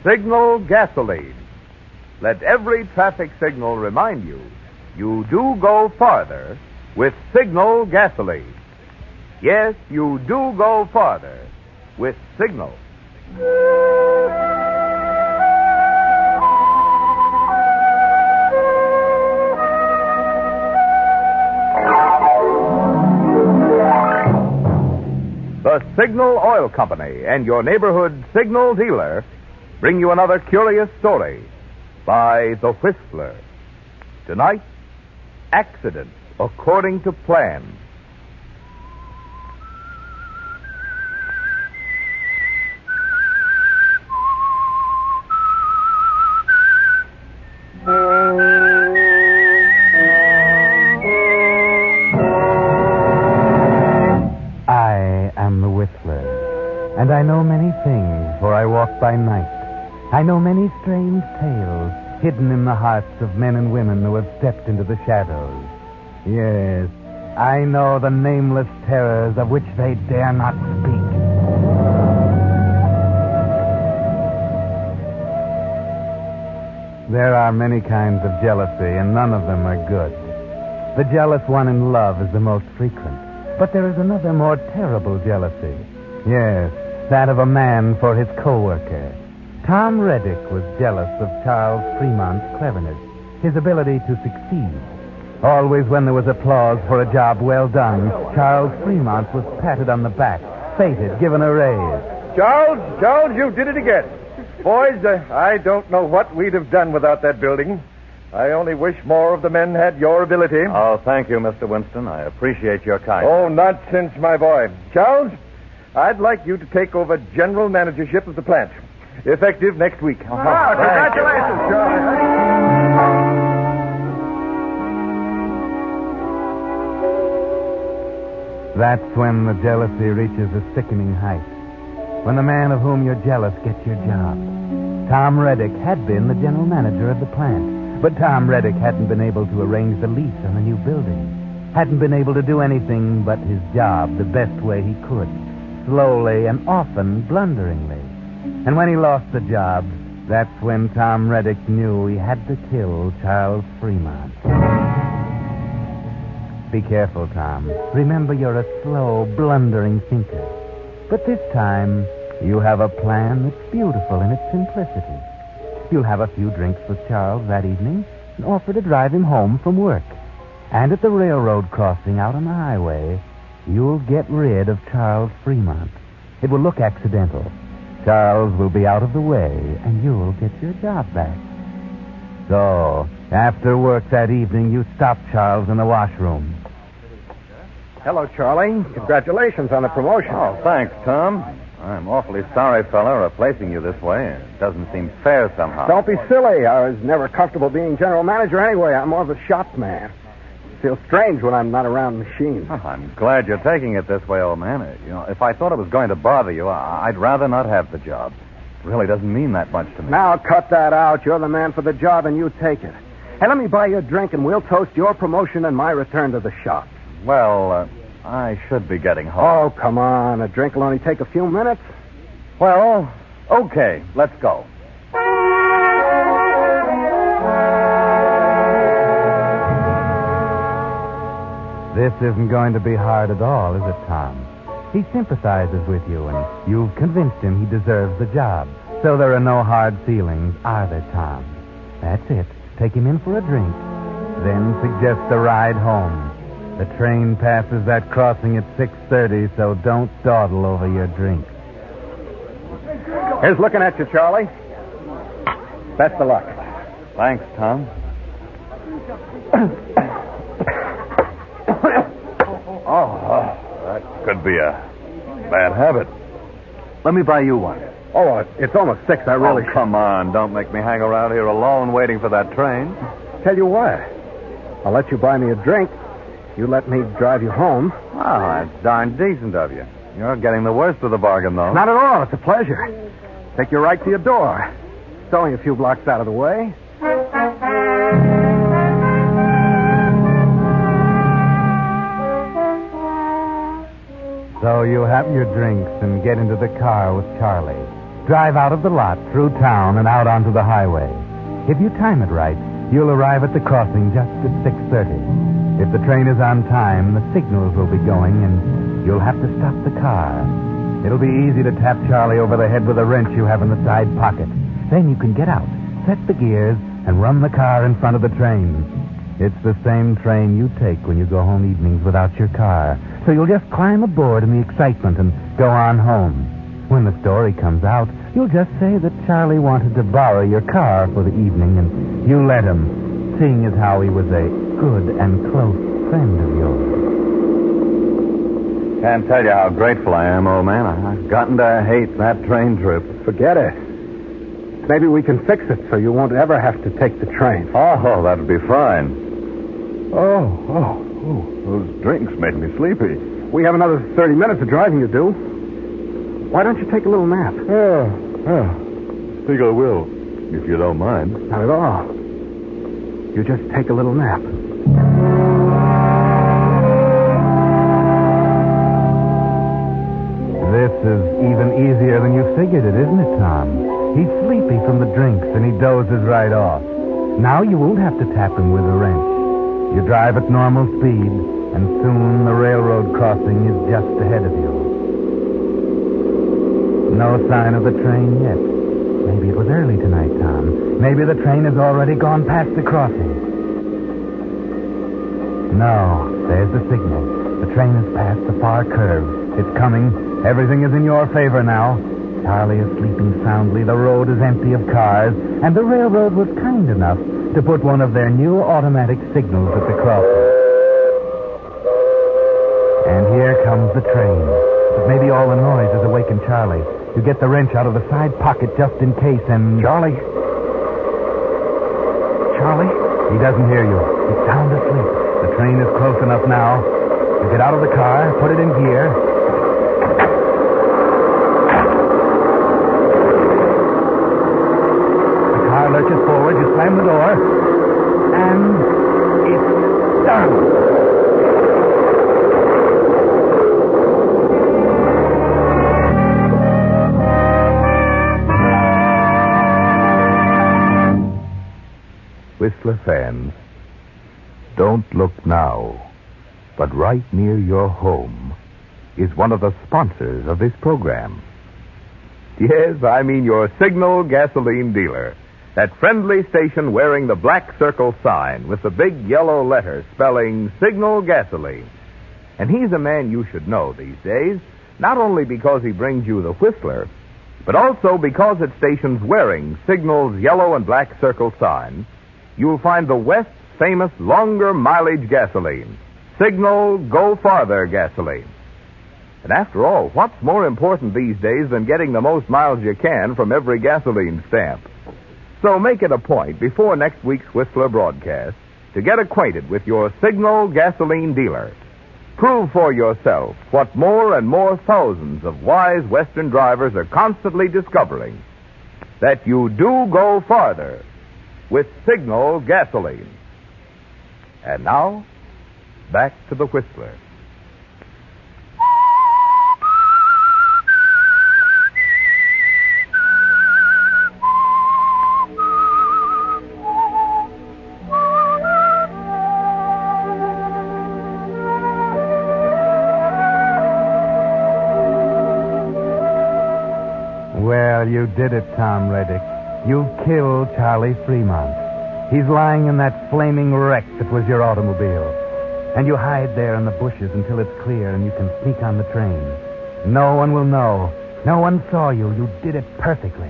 Signal gasoline. Let every traffic signal remind you, you do go farther with Signal gasoline. Yes, you do go farther with Signal. The Signal Oil Company and your neighborhood Signal dealer bring you another curious story by The Whistler. Tonight, Accident According to Plan. I am the Whistler, and I know many things, for I walk by night. I know many strange tales hidden in the hearts of men and women who have stepped into the shadows. Yes, I know the nameless terrors of which they dare not speak. There are many kinds of jealousy, and none of them are good. The jealous one in love is the most frequent. But there is another more terrible jealousy. Yes, that of a man for his co-worker. Tom Reddick was jealous of Charles Fremont's cleverness, his ability to succeed. Always when there was applause for a job well done, Charles Fremont was patted on the back, feted, given a raise. Charles, you did it again. Boys, I don't know what we'd have done without that building. I only wish more of the men had your ability. Oh, thank you, Mr. Winston. I appreciate your kindness. Oh, nonsense, my boy. Charles, I'd like you to take over general managership of the plant. Effective next week. Oh, congratulations, Charlie. That's when the jealousy reaches a sickening height. When the man of whom you're jealous gets your job. Tom Reddick had been the general manager of the plant, but Tom Reddick hadn't been able to arrange the lease on the new building. Hadn't been able to do anything but his job the best way he could, slowly and often blunderingly. And when he lost the job, that's when Tom Reddick knew he had to kill Charles Fremont. Be careful, Tom. Remember, you're a slow, blundering thinker. But this time, you have a plan that's beautiful in its simplicity. You'll have a few drinks with Charles that evening and offer to drive him home from work. And at the railroad crossing out on the highway, you'll get rid of Charles Fremont. It will look accidental. Charles will be out of the way, and you'll get your job back. So, after work that evening, you stop Charles in the washroom. Hello, Charlie. Congratulations on the promotion. Oh, thanks, Tom. I'm awfully sorry, fella, replacing you this way. It doesn't seem fair somehow. Don't be silly. I was never comfortable being general manager anyway. I'm more of a shop man. It feels strange when I'm not around machines. Oh, I'm glad you're taking it this way, old man. If I thought it was going to bother you, I'd rather not have the job. It really doesn't mean that much to me. Now, cut that out. You're the man for the job, and you take it. Hey, let me buy you a drink, and we'll toast your promotion and my return to the shop. Well, I should be getting home. Oh, come on. A drink will only take a few minutes. Well, okay. Let's go. This isn't going to be hard at all, is it, Tom? He sympathizes with you, and you've convinced him he deserves the job. So there are no hard feelings, are there, Tom? That's it. Take him in for a drink. Then suggest a ride home. The train passes that crossing at 6:30, so don't dawdle over your drink. Here's looking at you, Charlie. Best of luck. Thanks, Tom. That could be a bad habit. Let me buy you one. Oh, it's almost 6. I really... Oh, come on. Don't make me hang around here alone waiting for that train. Tell you what. I'll let you buy me a drink. You let me drive you home. Oh, that's darn decent of you. You're getting the worst of the bargain, though. Not at all. It's a pleasure. Take you right to your door. It's only a few blocks out of the way. So you have your drinks and get into the car with Charlie. drive out of the lot, through town, and out onto the highway. If you time it right, you'll arrive at the crossing just at 6:30. If the train is on time, the signals will be going, and you'll have to stop the car. It'll be easy to tap Charlie over the head with a wrench you have in the side pocket. Then you can get out, set the gears, and run the car in front of the train. It's the same train you take when you go home evenings without your car. So you'll just climb aboard in the excitement and go on home. When the story comes out, you'll just say that Charlie wanted to borrow your car for the evening, and you let him, seeing as how he was a good and close friend of yours. Can't tell you how grateful I am, old man. I've gotten to hate that train trip. Forget it. Maybe we can fix it so you won't ever have to take the train. Oh, that'd be fine. Oh, those drinks made me sleepy. We have another 30 minutes of driving to do. Why don't you take a little nap? Yeah. Think I will, if you don't mind. Not at all. You just take a little nap. This is even easier than you figured it, isn't it, Tom? He's sleepy from the drinks, and he dozes right off. Now you won't have to tap him with a wrench. You drive at normal speed, and soon the railroad crossing is just ahead of you. No sign of the train yet. Maybe it was early tonight, Tom. Maybe the train has already gone past the crossing. No, there's the signal. The train has passed the far curve. It's coming. Everything is in your favor now. Charlie is sleeping soundly. The road is empty of cars, and the railroad was kind enough to put one of their new automatic signals at the crossing. And here comes the train. But maybe all the noise has awakened Charlie. You get the wrench out of the side pocket just in case, and... Charlie? He doesn't hear you. He's sound asleep. The train is close enough now. You get out of the car, put it in gear. The car lurches forward, you slam the door, and it's done. Whistler fans, don't look now, but right near your home is one of the sponsors of this program. Yes, I mean your Signal gasoline dealer. That friendly station wearing the black circle sign with the big yellow letter spelling Signal gasoline. And he's a man you should know these days, not only because he brings you the Whistler, but also because at stations wearing Signal's yellow and black circle sign, you'll find the West's famous longer mileage gasoline, Signal Go Farther gasoline. And after all, what's more important these days than getting the most miles you can from every gasoline stamp? So make it a point before next week's Whistler broadcast to get acquainted with your Signal gasoline dealer. Prove for yourself what more and more thousands of wise Western drivers are constantly discovering, that you do go farther with Signal gasoline. And now, back to the Whistler. Well, you did it, Tom Reddick. You killed Charlie Fremont. He's lying in that flaming wreck that was your automobile. And you hide there in the bushes until it's clear and you can sneak on the train. No one will know. No one saw you. You did it perfectly.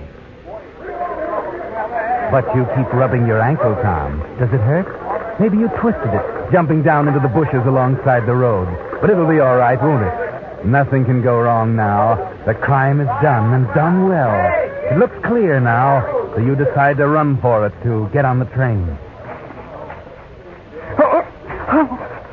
But you keep rubbing your ankle, Tom. Does it hurt? Maybe you twisted it, jumping down into the bushes alongside the road. But it'll be all right, won't it? Nothing can go wrong now. The crime is done, and done well. It looks clear now, so you decide to run for it to get on the train.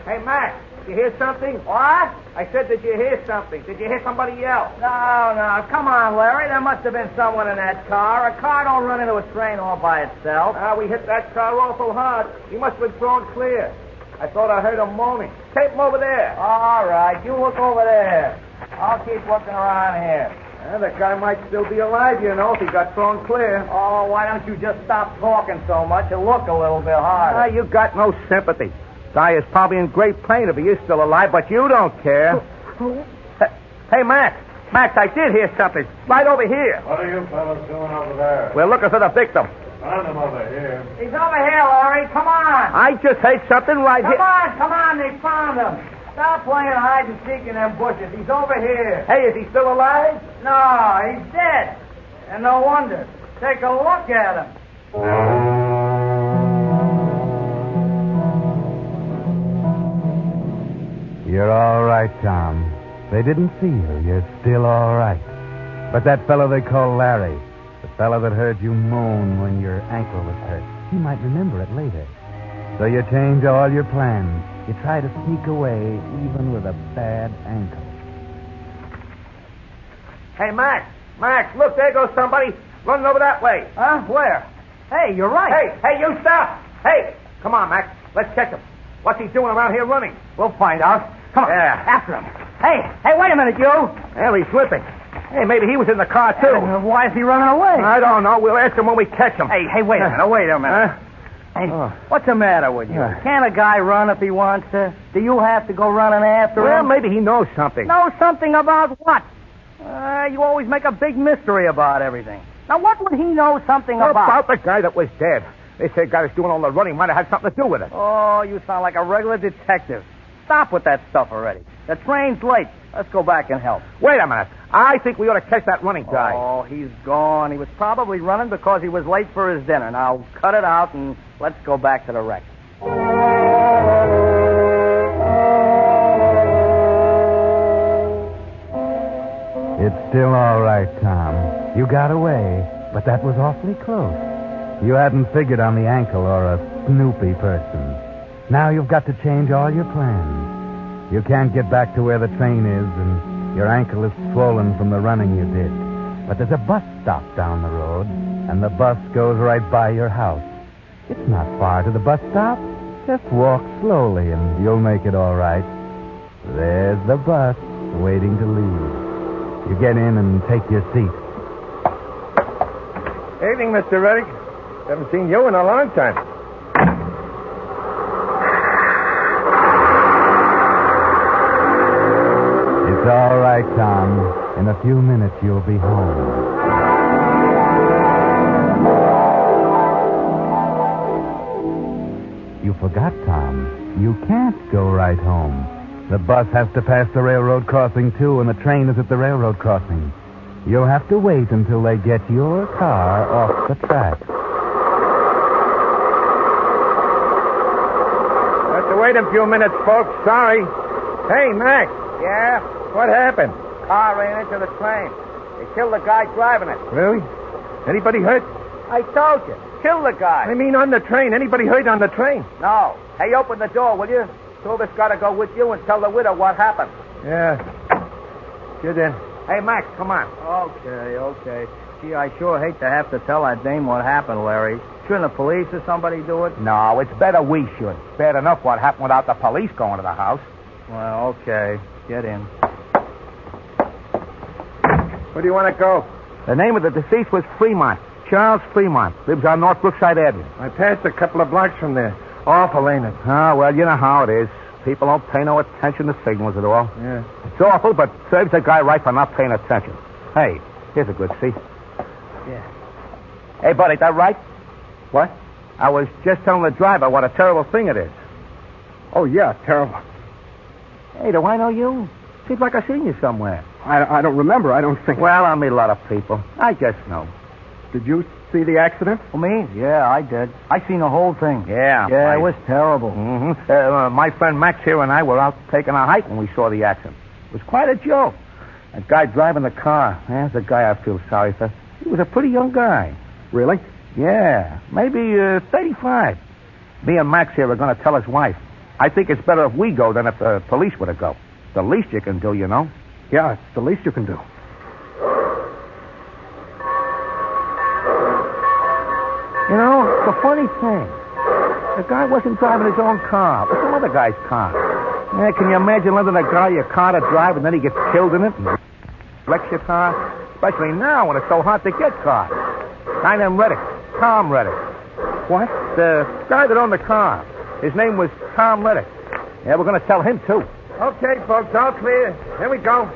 Hey, Mac, did you hear something? What? I said, did you hear something? Did you hear somebody yell? No. Come on, Larry. There must have been someone in that car. A car don't run into a train all by itself. We hit that car awful hard. He must have been thrown clear. I thought I heard him moaning. Tape him over there. All right, you look over there. I'll keep looking around here. The guy might still be alive, you know, if he got thrown clear. Oh, why don't you just stop talking so much and look a little bit harder? You got no sympathy. Guy is probably in great pain if he is still alive, but you don't care. Hey, Max. Max, I did hear something. Right over here. What are you fellas doing over there? We're looking for the victim. Find him over here. He's over here, Larry. Come on. I just heard something right here. Come on. They found him. Stop playing hide and seek in them bushes. He's over here. Hey, is he still alive? No, he's dead. And no wonder. Take a look at him. You're all right, Tom. They didn't see you. You're still all right. But that fellow they call Larry, the fellow that heard you moan when your ankle was hurt, he might remember it later. So you change all your plans. You try to sneak away even with a bad ankle. Hey, Max, look, there goes somebody running over that way. Huh? Where? Hey, you're right. Hey, you stop. Hey, come on, Max. Let's catch him. What's he doing around here running? We'll find out. Come on. Yeah. After him. Hey, wait a minute, you. Well, he's slipping. Hey, maybe he was in the car, too. Why is he running away? I don't know. We'll ask him when we catch him. Hey, wait a minute. Hey, what's the matter with you? Can't a guy run if he wants to? Do you have to go running after him? Well, maybe he knows something. Knows something about what? You always make a big mystery about everything. Now, what would he know something about? About the guy that was dead. They say the guy that's doing all the running might have had something to do with it. Oh, you sound like a regular detective. Stop with that stuff already. The train's late. Let's go back and help. Wait a minute. I think we ought to catch that running guy. Oh, he's gone. He was probably running because he was late for his dinner. Now, cut it out and let's go back to the wreck. It's still all right, Tom. You got away, but that was awfully close. You hadn't figured on the ankle or a snoopy person. Now you've got to change all your plans. You can't get back to where the train is, and your ankle is swollen from the running you did. But there's a bus stop down the road, and the bus goes right by your house. It's not far to the bus stop. Just walk slowly, and you'll make it all right. There's the bus waiting to leave. You get in and take your seat. Evening, Mr. Reddick. Haven't seen you in a long time. It's all right, Tom. In a few minutes, you'll be home. You forgot, Tom. You can't go right home. The bus has to pass the railroad crossing, too, and the train is at the railroad crossing. You'll have to wait until they get your car off the track. Have to wait a few minutes, folks. Sorry. Hey, Max. Yeah? What happened? Car ran into the train. They killed the guy driving it. Really? Anybody hurt? I told you. Killed the guy. I mean on the train. Anybody hurt on the train? No. Hey, open the door, will you? Two of us got to go with you and tell the widow what happened. Yeah. Get in. Hey, Max, come on. Okay. Gee, I sure hate to have to tell that dame what happened, Larry. Shouldn't the police or somebody do it? No, it's better we should. Bad enough what happened without the police going to the house. Well, okay. Get in. Where do you want to go? The name of the deceased was Fremont. Charles Fremont. Lives on North Brookside Avenue. I passed a couple of blocks from there. Awful, ain't it? Oh, well, you know how it is. People don't pay no attention to signals at all. Yeah. It's awful, but serves the guy right for not paying attention. Hey, here's a good seat. Yeah. Hey, buddy, that right? What? I was just telling the driver what a terrible thing it is. Oh, yeah, terrible. Hey, do I know you? Seems like I've seen you somewhere. I don't remember. I don't think. Well, I meet a lot of people. I just know. Did you see the accident? Oh, me? Yeah, I did. I seen the whole thing. Yeah. It was terrible. Mm-hmm. My friend Max here and I were out taking a hike when we saw the accident. It was quite a joke. That guy driving the car, that's a guy I feel sorry for. He was a pretty young guy. Really? Yeah, maybe 35. Me and Max here are going to tell his wife. I think it's better if we go than if the police were to go. The least you can do, you know. Yeah, it's the least you can do. You know, the funny thing, the guy wasn't driving his own car. It was some other guy's car. Yeah, can you imagine letting a guy your car to drive and then he gets killed in it? wrecks your car, especially now when it's so hard to get cars. Guy named Reddick, Tom Reddick. What? The guy that owned the car. His name was Tom Reddick. Yeah, we're going to tell him, too. Okay, folks, all clear. Here we go.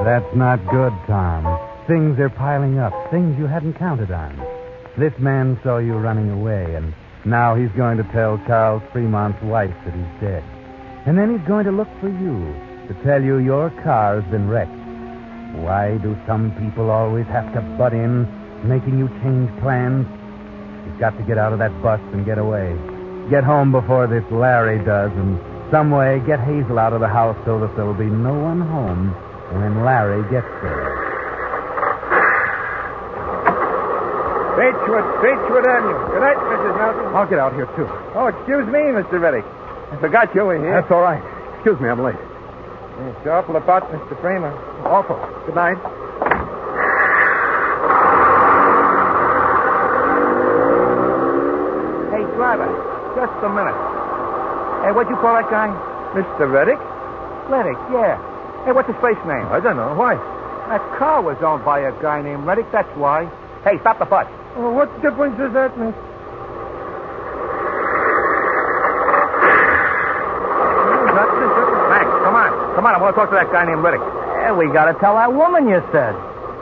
That's not good, Tom. Things are piling up, things you hadn't counted on. This man saw you running away, and now he's going to tell Charles Fremont's wife that he's dead. And then he's going to look for you to tell you your car has been wrecked. Why do some people always have to butt in, making you change plans? You've got to get out of that bus and get away. Get home before this Larry does, and some way get Hazel out of the house so that there'll be no one home when Larry gets there. Beechwood Avenue. Good night, Mrs. Nelson. I'll get out here, too. Oh, excuse me, Mr. Reddick. I forgot you were here. That's all right. Excuse me, I'm late. It's awful about Mr. Freeman. Awful. Good night. Hey, driver, just a minute. Hey, what'd you call that guy? Mr. Reddick? Reddick, yeah. Hey, what's his face name? I don't know. Why? That car was owned by a guy named Reddick, that's why. Hey, stop the bus. Oh, what difference does that make? Max, come on. Come on, I want to talk to that guy named Reddick. Yeah, we got to tell that woman you said.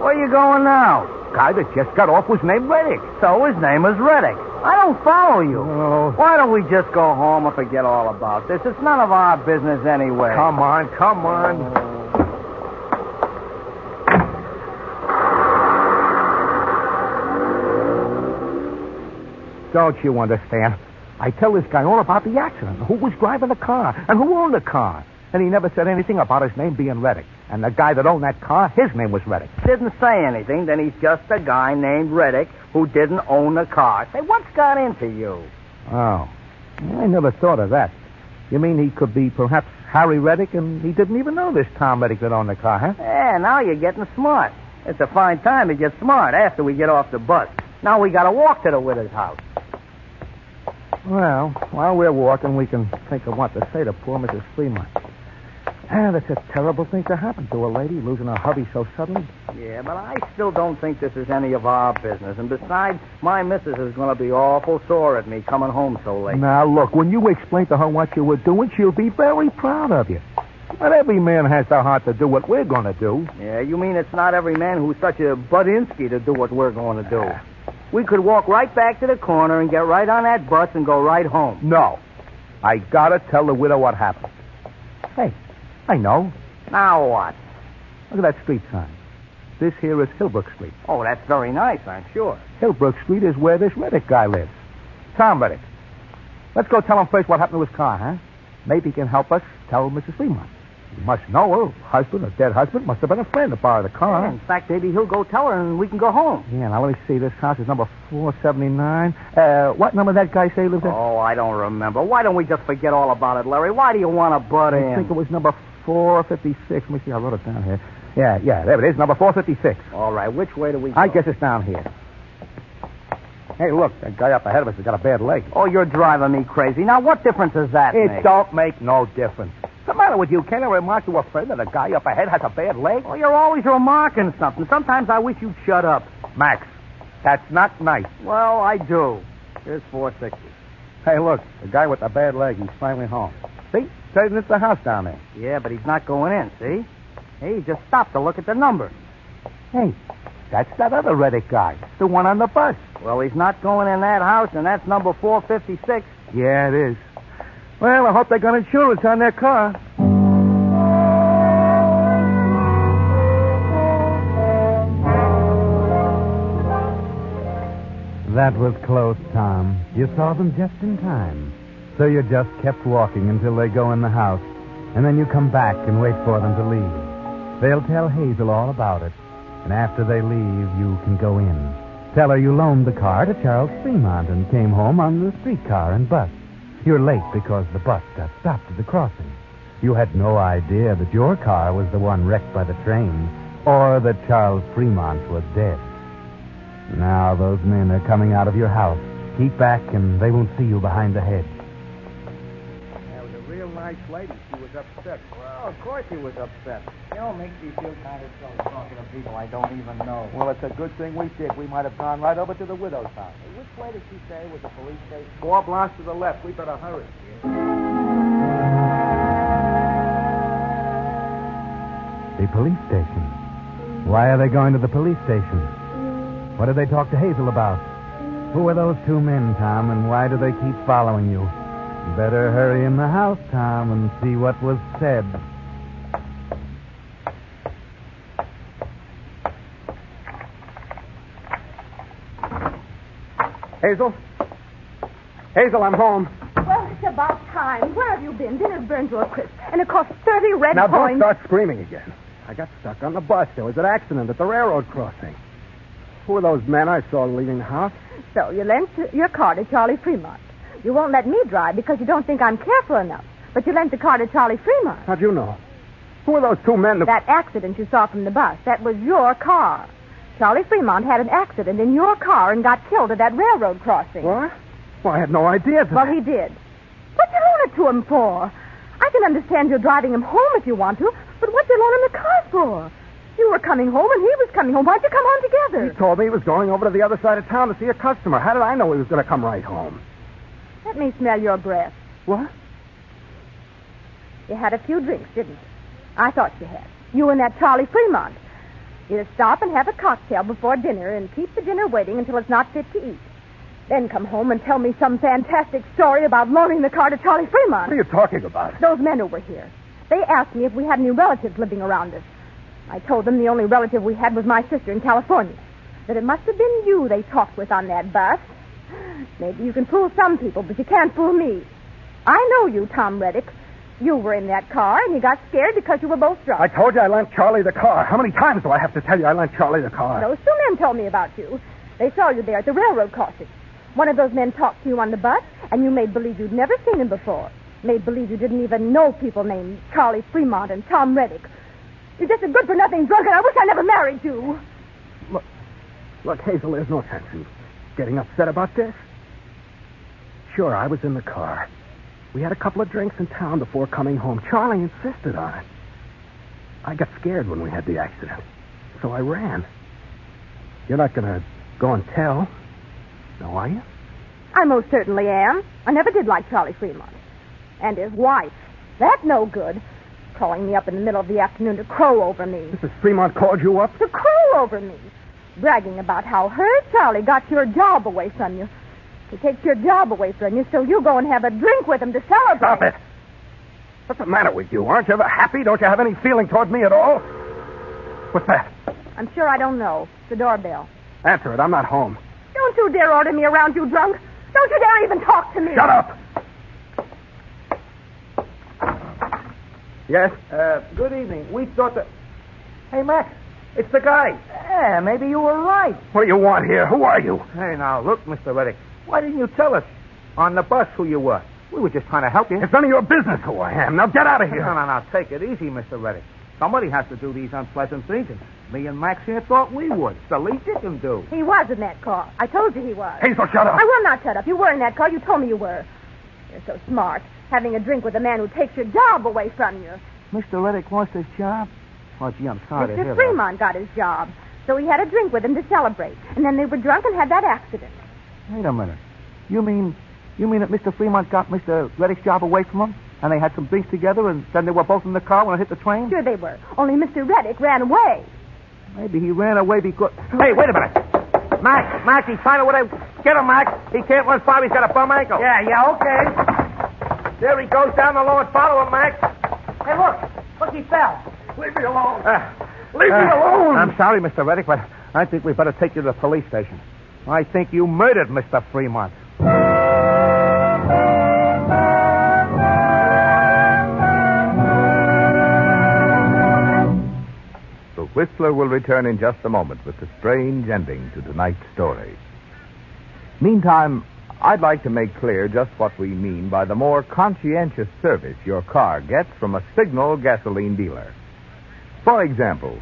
Where you going now? Guy that just got off was named Reddick. So his name is Reddick. I don't follow you. Oh. Why don't we just go home and forget all about this? It's none of our business anyway. Come on, come on. Don't you understand? I tell this guy all about the accident, who was driving the car, and who owned the car. And he never said anything about his name being Reddick. And the guy that owned that car, his name was Reddick. Didn't say anything, then he's just a guy named Reddick who didn't own the car. Say, what's got into you? Oh, I never thought of that. You mean he could be perhaps Harry Reddick, and he didn't even know this Tom Reddick that owned the car, huh? Yeah, now you're getting smart. It's a fine time to get smart after we get off the bus. Now we got to walk to the widow's house. Well, while we're walking, we can think of what to say to poor Mrs. Fremont. That's a terrible thing to happen to a lady, losing her hubby so suddenly. Yeah, but I still don't think this is any of our business. And besides, my missus is going to be awful sore at me coming home so late. Now, look, when you explain to her what you were doing, she'll be very proud of you. Not every man has the heart to do what we're going to do. Yeah, you mean it's not every man who's such a Budinsky to do what we're going to do. We could walk right back to the corner and get right on that bus and go right home. No. I got to tell the widow what happened. Hey, I know. Now what? Look at that street sign. This here is Hillbrook Street. Oh, that's very nice, I'm sure. Hillbrook Street is where this Reddick guy lives. Tom Reddick. Let's go tell him first what happened to his car, huh? Maybe he can help us tell Mrs. Fremont. He must know her husband, or dead husband, must have been a friend to borrow the car. Yeah, in fact, maybe he'll go tell her and we can go home. Yeah, now let me see. This house is number 479. What number that guy say lives there? Oh, I don't remember. Why don't we just forget all about it, Larry? Why do you want to butt in? I think it was number 456. Let me see. I wrote it down here. Yeah, there it is. Number 456. All right, which way do we go? I guess it's down here. Hey, look, that guy up ahead of us has got a bad leg. Oh, you're driving me crazy. Now, what difference does that make? It don't make no difference. What's the matter with you? Can't I remark to a friend that a guy up ahead has a bad leg? Oh, you're always remarking something. Sometimes I wish you'd shut up. Max, that's not nice. Well, I do. Here's 460. Hey, look, the guy with the bad leg, he's finally home. See? Says it's the house down there. Yeah, but he's not going in, see? Hey, he just stopped to look at the number. Hey, that's that other Reddick guy, the one on the bus. Well, he's not going in that house, and that's number 456. Yeah, it is. Well, I hope they got insurance on their car. That was close, Tom. You saw them just in time. So you just kept walking until they go in the house, and then you come back and wait for them to leave. They'll tell Hazel all about it, and after they leave, you can go in. Tell her you loaned the car to Charles Fremont and came home on the streetcar and bus. You're late because the bus got stopped at the crossing. You had no idea that your car was the one wrecked by the train, or that Charles Fremont was dead. Now those men are coming out of your house. Keep back and they won't see you behind the hedge. nice lady. She was upset. Well, of course he was upset. You know, it makes me feel kind of silly talking to people I don't even know. Well, it's a good thing we did. We might have gone right over to the widow's house. Hey, which way did she say was the police station? 4 blocks to the left. We better hurry. The police station. Why are they going to the police station? What did they talk to Hazel about? Who are those 2 men, Tom, and why do they keep following you? Better hurry in the house, Tom, and see what was said. Hazel? Hazel, I'm home. Well, it's about time. Where have you been? Dinner's burned to a crisp, and it cost 30 red Now, coins. don't start screaming again. I got stuck on the bus. There was an accident at the railroad crossing. Who are those men I saw leaving the house? So you lent your car to Charlie Fremont. You won't let me drive because you don't think I'm careful enough. But you lent the car to Charlie Fremont. How'd you know? Who are those 2 men That accident you saw from the bus, that was your car. Charlie Fremont had an accident in your car and got killed at that railroad crossing. What? Well, I had no idea. Well, he did. What'd you loan it to him for? I can understand you're driving him home if you want to, but what'd you loan him the car for? You were coming home and he was coming home. Why'd you come home together? He told me he was going over to the other side of town to see a customer. How did I know he was going to come right home? Let me smell your breath. What? You had a few drinks, didn't you? I thought you had. You and that Charlie Fremont. You stop and have a cocktail before dinner and keep the dinner waiting until it's not fit to eat. Then come home and tell me some fantastic story about loaning the car to Charlie Fremont. What are you talking about? Those men over here. They asked me if we had any relatives living around us. I told them the only relative we had was my sister in California. That it must have been you they talked with on that bus. Maybe you can fool some people, but you can't fool me. I know you, Tom Reddick. You were in that car, and you got scared because you were both drunk. I told you I lent Charlie the car. How many times do I have to tell you I lent Charlie the car? Those 2 men told me about you. They saw you there at the railroad crossing. One of those men talked to you on the bus, and you made believe you'd never seen him before. Made believe you didn't even know people named Charlie Fremont and Tom Reddick. You're just a good-for-nothing drunk, and I wish I never married you. Look, Hazel, there's no sense in getting upset about this. Sure, I was in the car. We had a couple of drinks in town before coming home. Charlie insisted on it. I got scared when we had the accident, so I ran. You're not going to go and tell, no, are you? I most certainly am. I never did like Charlie Fremont. And his wife. That's no good. Calling me up in the middle of the afternoon to crow over me. Mrs. Fremont called you up? To crow over me. Bragging about how her Charlie got your job away from you. He takes your job away from you, so you go and have a drink with him to celebrate. Stop it. What's the matter with you? Aren't you ever happy? Don't you have any feeling toward me at all? What's that? I'm sure I don't know. It's the doorbell. Answer it. I'm not home. Don't you dare order me around, you drunk. Don't you dare even talk to me. Shut up. Yes? Good evening. We thought that... Hey, Max, it's the guy. Yeah, maybe you were right. What do you want here? Who are you? Hey, now, look, Mr. Reddick. Why didn't you tell us on the bus who you were? We were just trying to help you. It's none of your business who I am. Now get out of here. No. Take it easy, Mr. Reddick. Somebody has to do these unpleasant things, and me and Max here thought we would. It's the least you can do. He was in that car. I told you he was. Hazel, shut up. I will not shut up. You were in that car. You told me you were. You're so smart, having a drink with a man who takes your job away from you. Mr. Reddick wants his job? Oh, gee, I'm sorry to hear Mr. Fremont got his job, so he had a drink with him to celebrate. And then they were drunk and had that accident. that. Wait a minute. You mean that Mr. Fremont got Mr. Reddick's job away from him? And they had some drinks together, and then they were both in the car when it hit the train? Sure they were. Only Mr. Reddick ran away. Maybe he ran away because... Hey, wait a minute. Max, he's trying to... Get him, Max. He can't run far. He's got a bum ankle. Yeah, okay. There he goes down the lawn. Follow him, Max. Hey, look, he fell. Leave me alone. Leave me alone. I'm sorry, Mr. Reddick, but I think we better take you to the police station. I think you murdered Mr. Fremont. The Whistler will return in just a moment with the strange ending to tonight's story. Meantime, I'd like to make clear just what we mean by the more conscientious service your car gets from a Signal gasoline dealer. For example,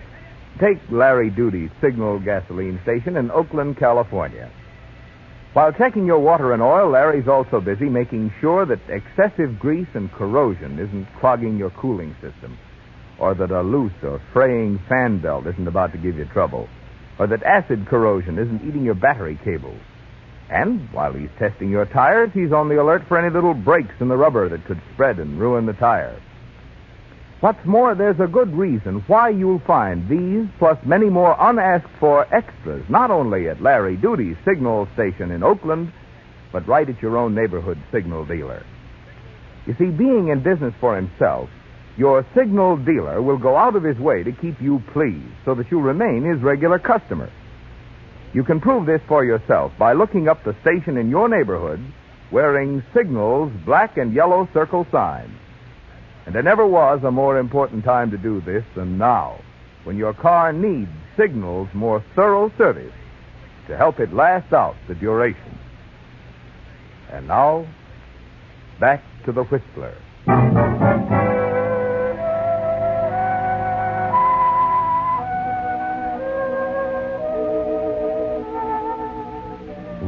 take Larry Duty's Signal gasoline station in Oakland, California. While checking your water and oil, Larry's also busy making sure that excessive grease and corrosion isn't clogging your cooling system, or that a loose or fraying fan belt isn't about to give you trouble, or that acid corrosion isn't eating your battery cables. And while he's testing your tires, he's on the alert for any little breaks in the rubber that could spread and ruin the tire. What's more, there's a good reason why you'll find these, plus many more unasked-for extras, not only at Larry Duty's signal station in Oakland, but right at your own neighborhood signal dealer. You see, being in business for himself, your signal dealer will go out of his way to keep you pleased so that you'll remain his regular customer. You can prove this for yourself by looking up the station in your neighborhood wearing Signal's black and yellow circle signs. And there never was a more important time to do this than now, when your car needs Signal's more thorough service to help it last out the duration. And now, back to the Whistler.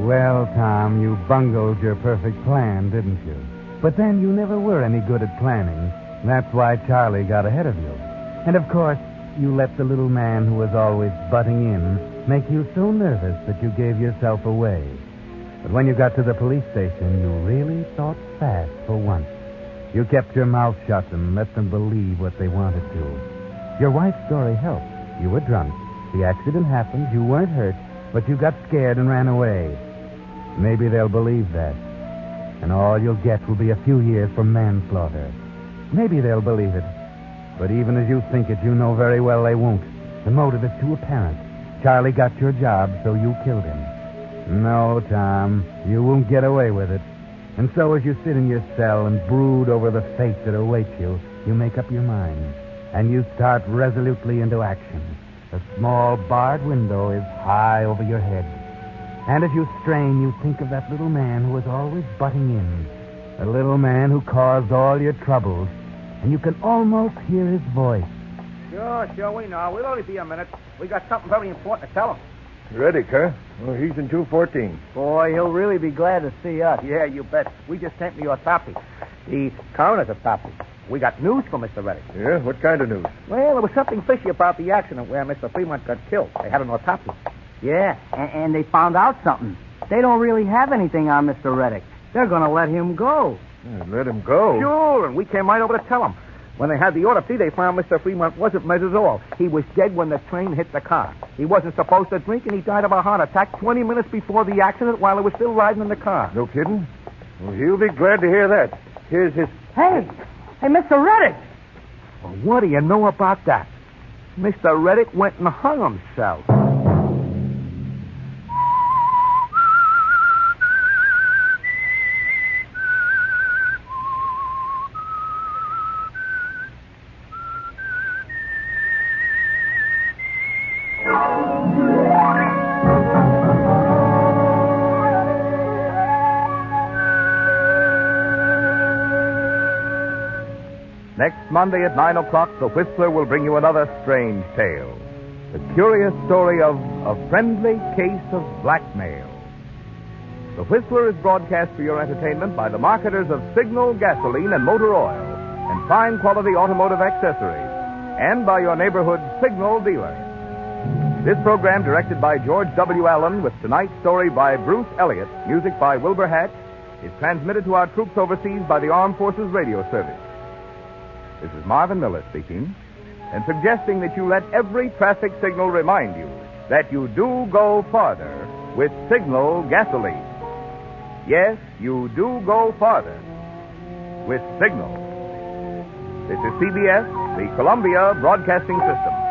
Well, Tom, you bungled your perfect plan, didn't you? But then you never were any good at planning. That's why Charlie got ahead of you. And, of course, you let the little man who was always butting in make you so nervous that you gave yourself away. But when you got to the police station, you really thought fast for once. You kept your mouth shut and let them believe what they wanted to. Your wife's story helped. You were drunk. The accident happened. You weren't hurt, but you got scared and ran away. Maybe they'll believe that. And all you'll get will be a few years for manslaughter. Maybe they'll believe it. But even as you think it, you know very well they won't. The motive is too apparent. Charlie got your job, so you killed him. No, Tom, you won't get away with it. And so as you sit in your cell and brood over the fate that awaits you, you make up your mind. And you start resolutely into action. A small barred window is high over your head. And as you strain, you think of that little man who was always butting in. The little man who caused all your troubles. And you can almost hear his voice. Sure, we know. We'll only be a minute. We got something very important to tell him. Reddick, huh? Well, he's in 214. Boy, he'll really be glad to see us. Yeah, you bet. We just sent me your copy. The coroner's a copy. We got news for Mr. Reddick. Yeah? What kind of news? Well, there was something fishy about the accident where Mr. Fremont got killed. They had an autopsy. Yeah, and they found out something. They don't really have anything on Mr. Reddick. They're going to let him go. Yeah, let him go? Sure, and we came right over to tell him. When they had the autopsy, they found Mr. Fremont wasn't measured at all. He was dead when the train hit the car. He wasn't supposed to drink, and he died of a heart attack 20 minutes before the accident while he was still riding in the car. No kidding? Well, he'll be glad to hear that. Here's his... Hey, Mr. Reddick! Well, what do you know about that? Mr. Reddick went and hung himself. Next Monday at 9 o'clock, the Whistler will bring you another strange tale. The curious story of a friendly case of blackmail. The Whistler is broadcast for your entertainment by the marketers of Signal gasoline and motor oil and fine quality automotive accessories, and by your neighborhood Signal dealer. This program, directed by George W. Allen, with tonight's story by Bruce Elliott, music by Wilbur Hatch, is transmitted to our troops overseas by the Armed Forces Radio Service. This is Marvin Miller speaking, and suggesting that you let every traffic signal remind you that you do go farther with Signal gasoline. Yes, you do go farther with Signal. This is CBS, the Columbia Broadcasting System.